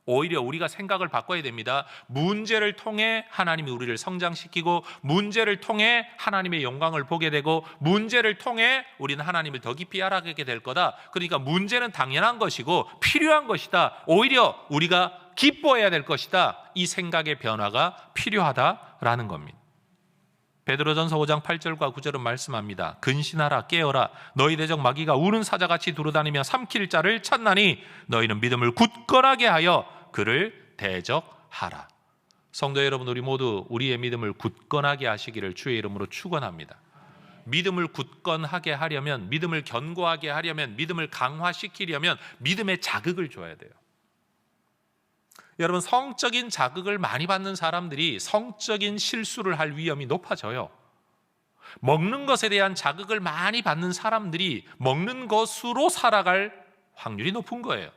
오히려 우리가 생각을 바꿔야 됩니다. 문제를 통해 하나님이 우리를 성장시키고, 문제를 통해 하나님의 영광을 보게 되고, 문제를 통해 우리는 하나님을 더 깊이 알아가게 될 거다. 그러니까 문제는 당연한 것이고 필요한 것이다. 오히려 우리가 기뻐해야 될 것이다. 이 생각의 변화가 필요하다라는 겁니다. 베드로전서 5장 8절과 9절은 말씀합니다. 근신하라, 깨어라. 너희 대적 마귀가 우는 사자같이 두루다니며 삼킬 자를 찾나니 너희는 믿음을 굳건하게 하여 그를 대적하라. 성도 여러분, 우리 모두 우리의 믿음을 굳건하게 하시기를 주의 이름으로 축원합니다. 믿음을 굳건하게 하려면, 믿음을 견고하게 하려면, 믿음을 강화시키려면 믿음의 자극을 줘야 돼요. 여러분, 성적인 자극을 많이 받는 사람들이 성적인 실수를 할 위험이 높아져요. 먹는 것에 대한 자극을 많이 받는 사람들이 먹는 것으로 살아갈 확률이 높은 거예요.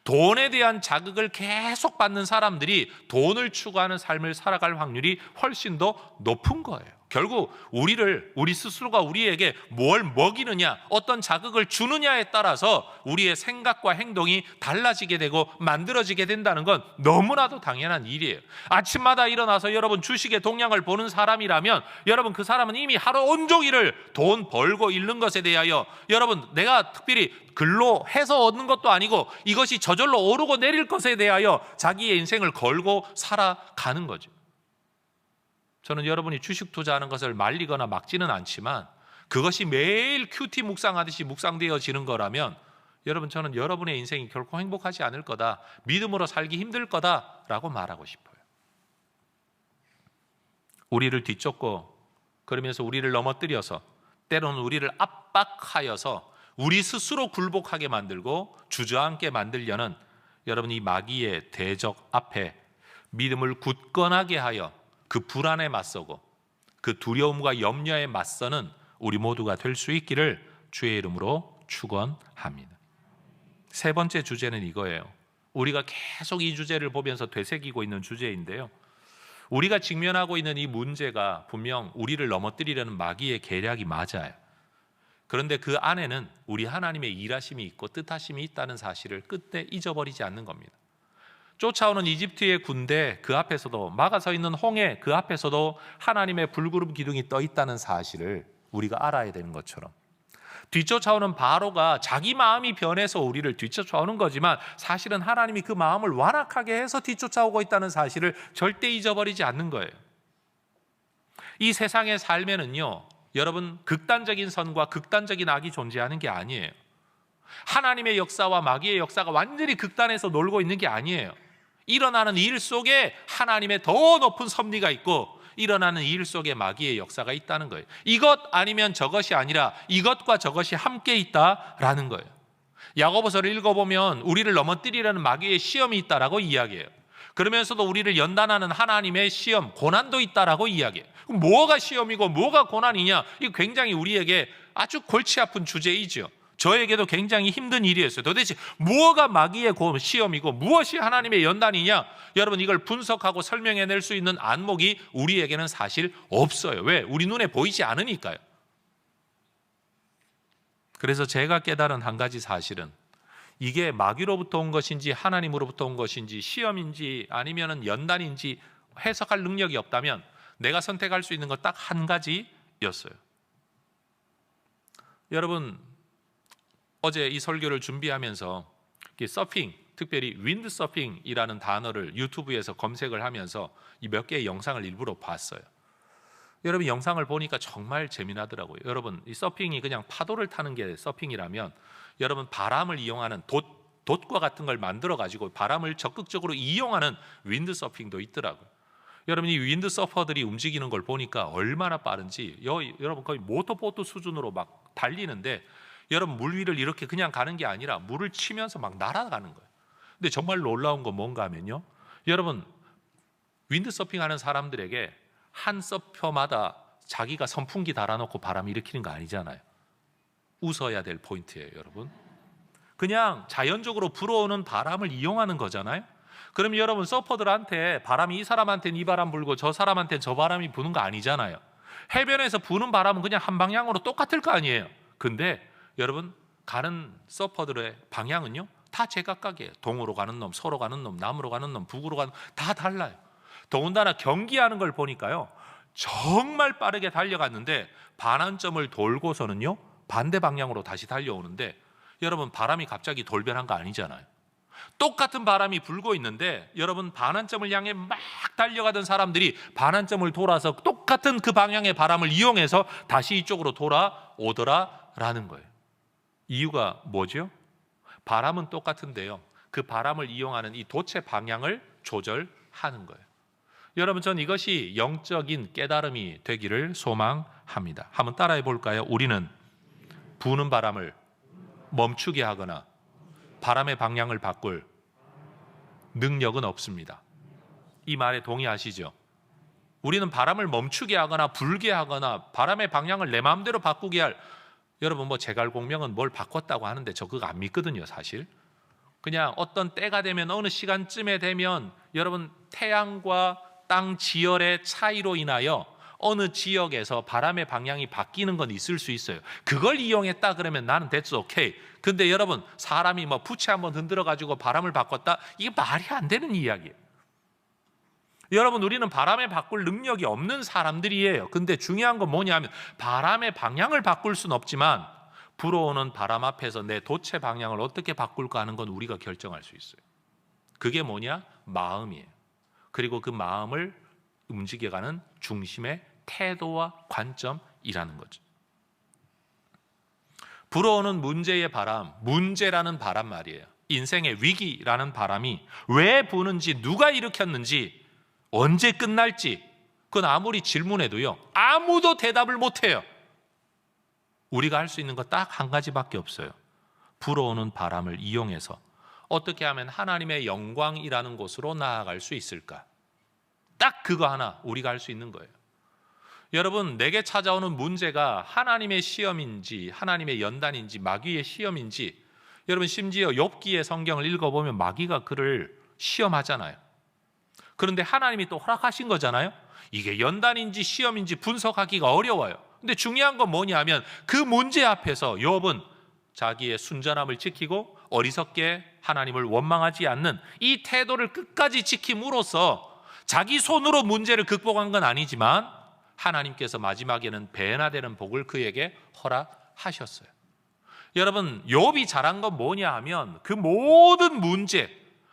돈에 대한 자극을 계속 받는 사람들이 돈을 추구하는 삶을 살아갈 확률이 훨씬 더 높은 거예요. 결국 우리 스스로가 우리에게 뭘 먹이느냐, 어떤 자극을 주느냐에 따라서 우리의 생각과 행동이 달라지게 되고 만들어지게 된다는 건 너무나도 당연한 일이에요. 아침마다 일어나서 여러분 주식의 동향을 보는 사람이라면, 여러분 그 사람은 이미 하루 온종일을 돈 벌고 잃는 것에 대하여, 여러분 내가 특별히 글로 해서 얻는 것도 아니고 이것이 저절로 오르고 내릴 것에 대하여 자기의 인생을 걸고 살아가는 거죠. 저는 여러분이 주식 투자하는 것을 말리거나 막지는 않지만, 그것이 매일 큐티 묵상하듯이 묵상되어지는 거라면, 여러분, 저는 여러분의 인생이 결코 행복하지 않을 거다, 믿음으로 살기 힘들 거다라고 말하고 싶어요. 우리를 뒤쫓고, 그러면서 우리를 넘어뜨려서, 때로는 우리를 압박하여서 우리 스스로 굴복하게 만들고 주저앉게 만들려는 여러분 이 마귀의 대적 앞에 믿음을 굳건하게 하여 그 불안에 맞서고 그 두려움과 염려에 맞서는 우리 모두가 될 수 있기를 주의 이름으로 축원합니다. 세 번째 주제는 이거예요. 우리가 계속 이 주제를 보면서 되새기고 있는 주제인데요, 우리가 직면하고 있는 이 문제가 분명 우리를 넘어뜨리려는 마귀의 계략이 맞아요. 그런데 그 안에는 우리 하나님의 일하심이 있고 뜻하심이 있다는 사실을 끝내 잊어버리지 않는 겁니다. 쫓아오는 이집트의 군대 그 앞에서도, 막아서 있는 홍해 그 앞에서도 하나님의 불구름 기둥이 떠 있다는 사실을 우리가 알아야 되는 것처럼, 뒤쫓아오는 바로가 자기 마음이 변해서 우리를 뒤쫓아오는 거지만 사실은 하나님이 그 마음을 완악하게 해서 뒤쫓아오고 있다는 사실을 절대 잊어버리지 않는 거예요. 이 세상의 삶에는요, 여러분, 극단적인 선과 극단적인 악이 존재하는 게 아니에요. 하나님의 역사와 마귀의 역사가 완전히 극단에서 놀고 있는 게 아니에요. 일어나는 일 속에 하나님의 더 높은 섭리가 있고, 일어나는 일 속에 마귀의 역사가 있다는 거예요. 이것 아니면 저것이 아니라 이것과 저것이 함께 있다라는 거예요. 야고보서를 읽어보면 우리를 넘어뜨리려는 마귀의 시험이 있다라고 이야기해요. 그러면서도 우리를 연단하는 하나님의 시험, 고난도 있다라고 이야기해요. 그럼 뭐가 시험이고 뭐가 고난이냐? 이거 굉장히 우리에게 아주 골치 아픈 주제이죠. 저에게도 굉장히 힘든 일이었어요. 도대체 뭐가 마귀의 시험이고 무엇이 하나님의 연단이냐? 여러분, 이걸 분석하고 설명해낼 수 있는 안목이 우리에게는 사실 없어요. 왜? 우리 눈에 보이지 않으니까요. 그래서 제가 깨달은 한 가지 사실은, 이게 마귀로부터 온 것인지 하나님으로부터 온 것인지 시험인지 아니면 연단인지 해석할 능력이 없다면 내가 선택할 수 있는 것 딱 한 가지였어요. 여러분, 어제 이 설교를 준비하면서 서핑, 특별히 윈드 서핑이라는 단어를 유튜브에서 검색을 하면서 이 몇 개의 영상을 일부러 봤어요. 여러분, 영상을 보니까 정말 재미나더라고요. 여러분, 이 서핑이 그냥 파도를 타는 게 서핑이라면, 여러분, 바람을 이용하는 돛과 같은 걸 만들어 가지고 바람을 적극적으로 이용하는 윈드 서핑도 있더라고요. 여러분, 이 윈드 서퍼들이 움직이는 걸 보니까 얼마나 빠른지, 여러분, 거의 모터보트 수준으로 막 달리는데, 여러분, 물 위를 이렇게 그냥 가는 게 아니라 물을 치면서 막 날아가는 거예요. 근데 정말 놀라운 건 뭔가 하면요, 여러분, 윈드서핑 하는 사람들에게 한 서퍼마다 자기가 선풍기 달아놓고 바람 일으키는 거 아니잖아요. 웃어야 될 포인트예요, 여러분. 그냥 자연적으로 불어오는 바람을 이용하는 거잖아요. 그럼 여러분, 서퍼들한테 바람이 이 사람한테는 이 바람 불고 저 사람한테는 저 바람이 부는 거 아니잖아요. 해변에서 부는 바람은 그냥 한 방향으로 똑같을 거 아니에요. 근데 여러분, 가는 서퍼들의 방향은요, 다 제각각이에요. 동으로 가는 놈, 서로 가는 놈, 남으로 가는 놈, 북으로 가는 놈, 다 달라요. 더군다나 경기하는 걸 보니까요, 정말 빠르게 달려갔는데 반환점을 돌고서는요, 반대 방향으로 다시 달려오는데, 여러분, 바람이 갑자기 돌변한 거 아니잖아요. 똑같은 바람이 불고 있는데 여러분, 반환점을 향해 막 달려가던 사람들이 반환점을 돌아서 똑같은 그 방향의 바람을 이용해서 다시 이쪽으로 돌아오더라라는 거예요. 이유가 뭐죠? 바람은 똑같은데요, 그 바람을 이용하는 이 돛의 방향을 조절하는 거예요. 여러분, 전 이것이 영적인 깨달음이 되기를 소망합니다. 한번 따라해 볼까요? 우리는 부는 바람을 멈추게 하거나 바람의 방향을 바꿀 능력은 없습니다. 이 말에 동의하시죠? 우리는 바람을 멈추게 하거나 불게 하거나 바람의 방향을 내 마음대로 바꾸게 할, 여러분, 뭐 제갈공명은 뭘 바꿨다고 하는데 저 그거 안 믿거든요, 사실. 그냥 어떤 때가 되면, 어느 시간쯤에 되면 여러분, 태양과 땅 지열의 차이로 인하여 어느 지역에서 바람의 방향이 바뀌는 건 있을 수 있어요. 그걸 이용했다 그러면 나는 that's okay. 근데 여러분, 사람이 뭐 부채 한번 흔들어 가지고 바람을 바꿨다, 이게 말이 안 되는 이야기예요. 여러분, 우리는 바람에 바꿀 능력이 없는 사람들이에요. 근데 중요한 건 뭐냐면, 바람의 방향을 바꿀 수는 없지만 불어오는 바람 앞에서 내 돛의 방향을 어떻게 바꿀까 하는 건 우리가 결정할 수 있어요. 그게 뭐냐? 마음이에요. 그리고 그 마음을 움직여가는 중심의 태도와 관점이라는 거죠. 불어오는 문제의 바람, 문제라는 바람 말이에요. 인생의 위기라는 바람이 왜 부는지, 누가 일으켰는지, 언제 끝날지, 그건 아무리 질문해도요, 아무도 대답을 못해요. 우리가 할 수 있는 거 딱 한 가지밖에 없어요. 불어오는 바람을 이용해서 어떻게 하면 하나님의 영광이라는 곳으로 나아갈 수 있을까? 딱 그거 하나 우리가 할 수 있는 거예요. 여러분, 내게 찾아오는 문제가 하나님의 시험인지 하나님의 연단인지 마귀의 시험인지, 여러분, 심지어 욥기의 성경을 읽어보면 마귀가 그를 시험하잖아요. 그런데 하나님이 또 허락하신 거잖아요. 이게 연단인지 시험인지 분석하기가 어려워요. 근데 중요한 건 뭐냐면 그 문제 앞에서 욥은 자기의 순전함을 지키고 어리석게 하나님을 원망하지 않는 이 태도를 끝까지 지킴으로써 자기 손으로 문제를 극복한 건 아니지만 하나님께서 마지막에는 배나 되는 복을 그에게 허락하셨어요. 여러분, 욥이 잘한 건 뭐냐 하면 그 모든 문제,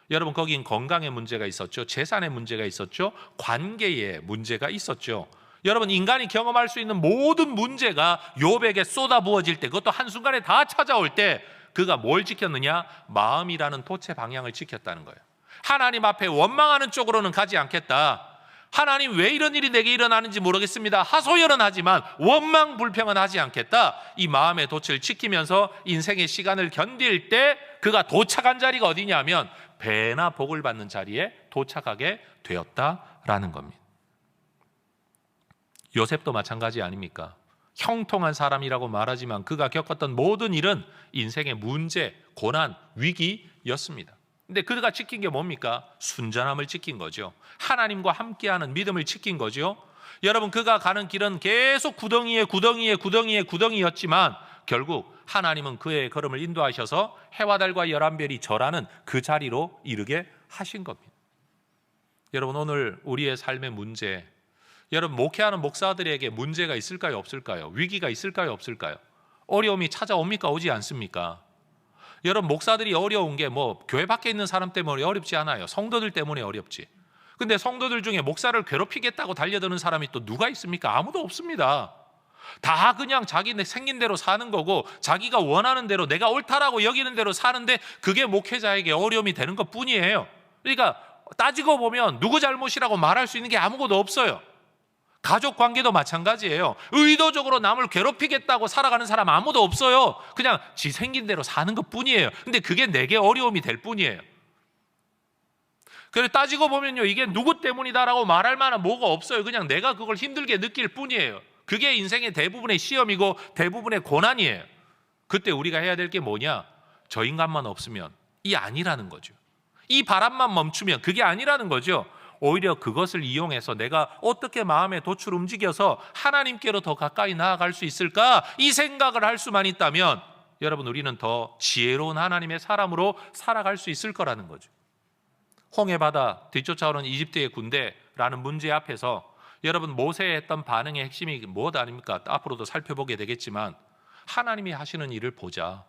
여러분 거긴 건강의 문제가 있었죠, 재산의 문제가 있었죠, 관계의 문제가 있었죠. 여러분, 인간이 경험할 수 있는 모든 문제가 욥에게 쏟아부어질 때, 그것도 한순간에 다 찾아올 때 그가 뭘 지켰느냐? 마음이라는 돛의 방향을 지켰다는 거예요. 하나님 앞에 원망하는 쪽으로는 가지 않겠다. 하나님 왜 이런 일이 내게 일어나는지 모르겠습니다. 하소연은 하지만 원망 불평은 하지 않겠다. 이 마음의 돛을 지키면서 인생의 시간을 견딜 때 그가 도착한 자리가 어디냐면 배나 복을 받는 자리에 도착하게 되었다라는 겁니다. 요셉도 마찬가지 아닙니까? 형통한 사람이라고 말하지만 그가 겪었던 모든 일은 인생의 문제, 고난, 위기였습니다. 근데 그가 지킨 게 뭡니까? 순전함을 지킨 거죠. 하나님과 함께하는 믿음을 지킨 거죠. 여러분, 그가 가는 길은 계속 구덩이였지만 결국 하나님은 그의 걸음을 인도하셔서 해와 달과 11별이 절하는 그 자리로 이르게 하신 겁니다. 여러분, 오늘 우리의 삶의 문제, 여러분 목회하는 목사들에게 문제가 있을까요? 없을까요? 위기가 있을까요? 없을까요? 어려움이 찾아옵니까? 오지 않습니까? 여러분, 목사들이 어려운 게 교회 밖에 있는 사람 때문에 어렵지 않아요. 성도들 때문에 어렵지. 근데 성도들 중에 목사를 괴롭히겠다고 달려드는 사람이 또 누가 있습니까? 아무도 없습니다. 다 그냥 자기 생긴 대로 사는 거고 자기가 원하는 대로 내가 옳다라고 여기는 대로 사는데 그게 목회자에게 어려움이 되는 것 뿐이에요. 그러니까 따지고 보면 누구 잘못이라고 말할 수 있는 게 아무것도 없어요. 가족 관계도 마찬가지예요. 의도적으로 남을 괴롭히겠다고 살아가는 사람 아무도 없어요. 그냥 지 생긴 대로 사는 것 뿐이에요. 근데 그게 내게 어려움이 될 뿐이에요. 그래서 따지고 보면요, 이게 누구 때문이다라고 말할 만한 뭐가 없어요. 그냥 내가 그걸 힘들게 느낄 뿐이에요. 그게 인생의 대부분의 시험이고 대부분의 고난이에요. 그때 우리가 해야 될 게 뭐냐? 저 인간만 없으면 이 아니라는 거죠. 이 바람만 멈추면 그게 아니라는 거죠. 오히려 그것을 이용해서 내가 어떻게 마음의 돛을 움직여서 하나님께로 더 가까이 나아갈 수 있을까? 이 생각을 할 수만 있다면 여러분, 우리는 더 지혜로운 하나님의 사람으로 살아갈 수 있을 거라는 거죠. 홍해바다 뒤쫓아오는 이집트의 군대라는 문제 앞에서 여러분, 모세의 했던 반응의 핵심이 무엇 아닙니까? 앞으로도 살펴보게 되겠지만 하나님이 하시는 일을 보자.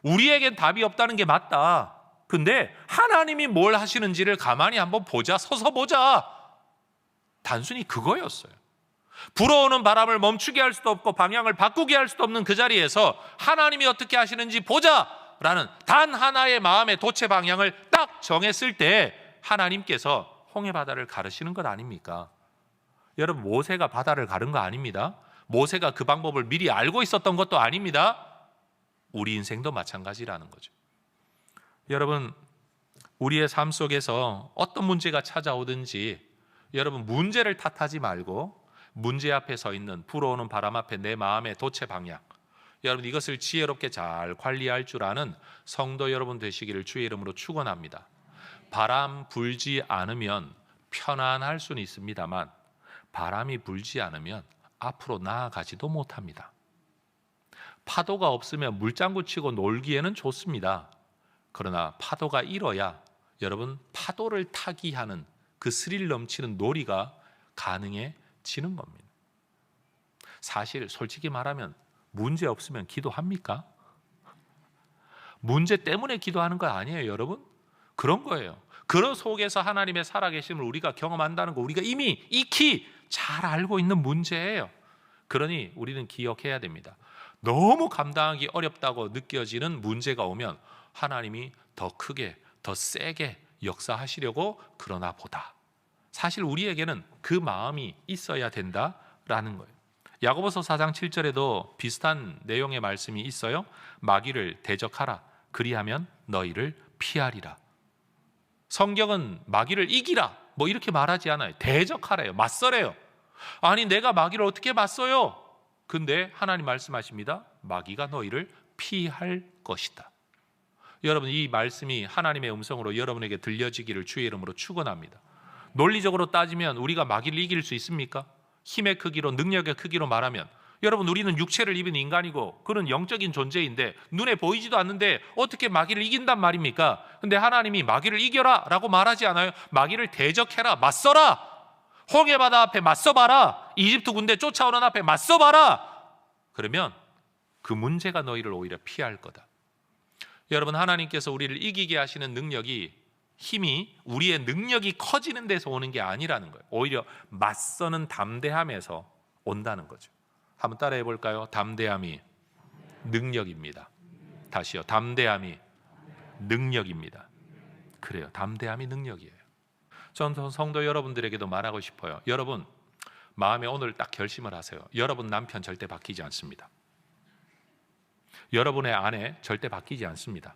우리에겐 답이 없다는 게 맞다. 근데 하나님이 뭘 하시는지를 가만히 한번 보자. 서서 보자. 단순히 그거였어요. 불어오는 바람을 멈추게 할 수도 없고 방향을 바꾸게 할 수도 없는 그 자리에서 하나님이 어떻게 하시는지 보자라는 단 하나의 마음의 돛의 방향을 딱 정했을 때 하나님께서 홍해바다를 가르시는 것 아닙니까? 여러분, 모세가 바다를 가른 거 아닙니다. 모세가 그 방법을 미리 알고 있었던 것도 아닙니다. 우리 인생도 마찬가지라는 거죠. 여러분, 우리의 삶 속에서 어떤 문제가 찾아오든지 여러분, 문제를 탓하지 말고 문제 앞에 서 있는 불어오는 바람 앞에 내 마음의 돛의 방향, 여러분 이것을 지혜롭게 잘 관리할 줄 아는 성도 여러분 되시기를 주의 이름으로 축원합니다. 바람 불지 않으면 편안할 수는 있습니다만 바람이 불지 않으면 앞으로 나아가지도 못합니다. 파도가 없으면 물장구 치고 놀기에는 좋습니다. 그러나 파도가 일어야 여러분, 파도를 타기 하는 그 스릴 넘치는 놀이가 가능해지는 겁니다. 사실 솔직히 말하면 문제 없으면 기도합니까? 문제 때문에 기도하는 거 아니에요, 여러분? 그런 거예요. 그런 속에서 하나님의 살아계심을 우리가 경험한다는 거 우리가 이미 익히 잘 알고 있는 문제예요. 그러니 우리는 기억해야 됩니다. 너무 감당하기 어렵다고 느껴지는 문제가 오면 하나님이 더 크게, 더 세게 역사하시려고 그러나 보다. 사실 우리에게는 그 마음이 있어야 된다라는 거예요. 야고보서 4장 7절에도 비슷한 내용의 말씀이 있어요. 마귀를 대적하라. 그리하면 너희를 피하리라. 성경은 마귀를 이기라 이렇게 말하지 않아요. 대적하래요. 맞서래요. 아니, 내가 마귀를 어떻게 맞서요? 근데 하나님 말씀하십니다. 마귀가 너희를 피할 것이다. 여러분, 이 말씀이 하나님의 음성으로 여러분에게 들려지기를 주의 이름으로 축원합니다. 논리적으로 따지면 우리가 마귀를 이길 수 있습니까? 힘의 크기로, 능력의 크기로 말하면, 여러분, 우리는 육체를 입은 인간이고 그런 영적인 존재인데 눈에 보이지도 않는데 어떻게 마귀를 이긴단 말입니까? 근데 하나님이 마귀를 이겨라 라고 말하지 않아요. 마귀를 대적해라, 맞서라, 홍해바다 앞에 맞서봐라, 이집트 군대 쫓아오는 앞에 맞서봐라. 그러면 그 문제가 너희를 오히려 피할 거다. 여러분, 하나님께서 우리를 이기게 하시는 능력이, 힘이 우리의 능력이 커지는 데서 오는 게 아니라는 거예요. 오히려 맞서는 담대함에서 온다는 거죠. 한번 따라해 볼까요? 담대함이 능력입니다. 다시요. 담대함이 능력입니다. 그래요. 담대함이 능력이에요. 전 성도 여러분들에게도 말하고 싶어요. 여러분, 마음에 오늘 딱 결심을 하세요. 여러분 남편 절대 바뀌지 않습니다. 여러분의 아내 절대 바뀌지 않습니다.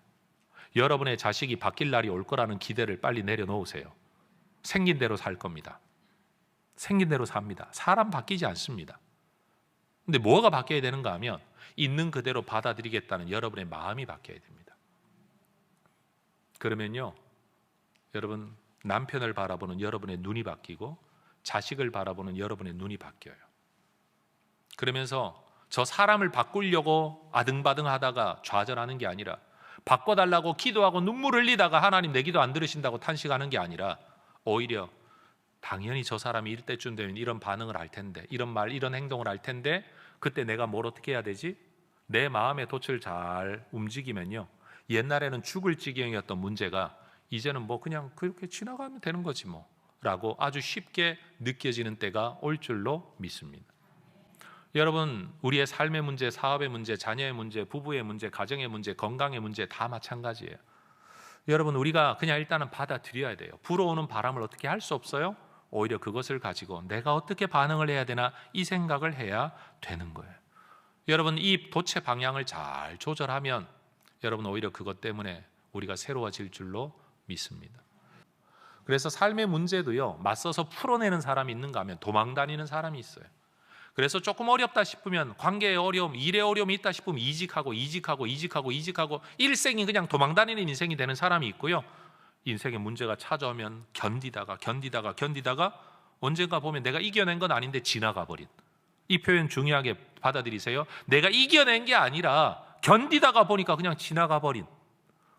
여러분의 자식이 바뀔 날이 올 거라는 기대를 빨리 내려놓으세요. 생긴 대로 살 겁니다. 생긴 대로 삽니다. 사람 바뀌지 않습니다. 근데 뭐가 바뀌어야 되는가 하면 있는 그대로 받아들이겠다는 여러분의 마음이 바뀌어야 됩니다. 그러면요, 여러분, 남편을 바라보는 여러분의 눈이 바뀌고 자식을 바라보는 여러분의 눈이 바뀌어요. 그러면서 저 사람을 바꾸려고 아등바등 하다가 좌절하는 게 아니라, 바꿔달라고 기도하고 눈물 흘리다가 하나님 내 기도 안 들으신다고 탄식하는 게 아니라, 오히려 당연히 저 사람이 이럴 때쯤 되면 이런 반응을 할 텐데, 이런 말, 이런 행동을 할 텐데, 그때 내가 뭘 어떻게 해야 되지? 내 마음의 돛을 잘 움직이면요, 옛날에는 죽을 지경이었던 문제가 이제는 뭐 그냥 그렇게 지나가면 되는 거지 뭐 라고 아주 쉽게 느껴지는 때가 올 줄로 믿습니다. 여러분, 우리의 삶의 문제, 사업의 문제, 자녀의 문제, 부부의 문제, 가정의 문제, 건강의 문제 다 마찬가지예요. 여러분, 우리가 그냥 일단은 받아들여야 돼요. 불어오는 바람을 어떻게 할 수 없어요. 오히려 그것을 가지고 내가 어떻게 반응을 해야 되나, 이 생각을 해야 되는 거예요. 여러분, 이 돛의 방향을 잘 조절하면 여러분, 오히려 그것 때문에 우리가 새로워질 줄로 믿습니다. 그래서 삶의 문제도요, 맞서서 풀어내는 사람이 있는가 하면 도망 다니는 사람이 있어요. 그래서 조금 어렵다 싶으면, 관계의 어려움, 일의 어려움이 있다 싶으면 이직하고 일생이 그냥 도망 다니는 인생이 되는 사람이 있고요, 인생의 문제가 찾아오면 견디다가 언젠가 보면 내가 이겨낸 건 아닌데 지나가 버린, 이 표현 중요하게 받아들이세요. 내가 이겨낸 게 아니라 견디다가 보니까 그냥 지나가 버린,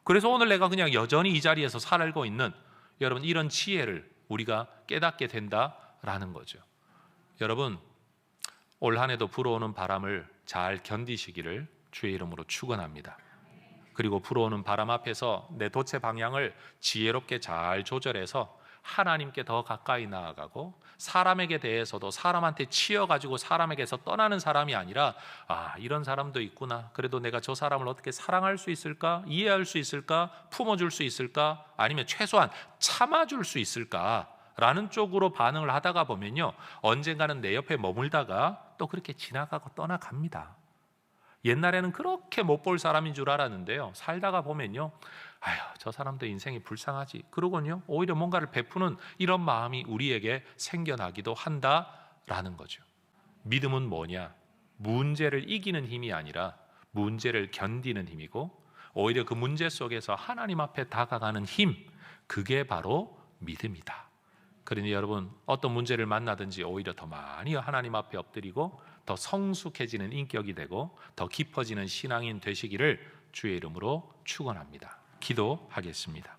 그래서 오늘 내가 그냥 여전히 이 자리에서 살고 있는, 여러분, 이런 지혜를 우리가 깨닫게 된다라는 거죠. 여러분, 올 한 해도 불어오는 바람을 잘 견디시기를 주의 이름으로 축원합니다. 그리고 불어오는 바람 앞에서 내 돛의 방향을 지혜롭게 잘 조절해서 하나님께 더 가까이 나아가고, 사람에게 대해서도 사람한테 치여가지고 사람에게서 떠나는 사람이 아니라, 아, 이런 사람도 있구나, 그래도 내가 저 사람을 어떻게 사랑할 수 있을까, 이해할 수 있을까, 품어줄 수 있을까, 아니면 최소한 참아줄 수 있을까 라는 쪽으로 반응을 하다가 보면요, 언젠가는 내 옆에 머물다가 또 그렇게 지나가고 떠나갑니다. 옛날에는 그렇게 못 볼 사람인 줄 알았는데요, 살다가 보면요, 아휴, 저 사람도 인생이 불쌍하지, 그러군요, 오히려 뭔가를 베푸는 이런 마음이 우리에게 생겨나기도 한다라는 거죠. 믿음은 뭐냐? 문제를 이기는 힘이 아니라 문제를 견디는 힘이고, 오히려 그 문제 속에서 하나님 앞에 다가가는 힘, 그게 바로 믿음이다. 그러니 여러분, 어떤 문제를 만나든지 오히려 더 많이 하나님 앞에 엎드리고 더 성숙해지는 인격이 되고 더 깊어지는 신앙인 되시기를 주의 이름으로 축원합니다. 기도하겠습니다.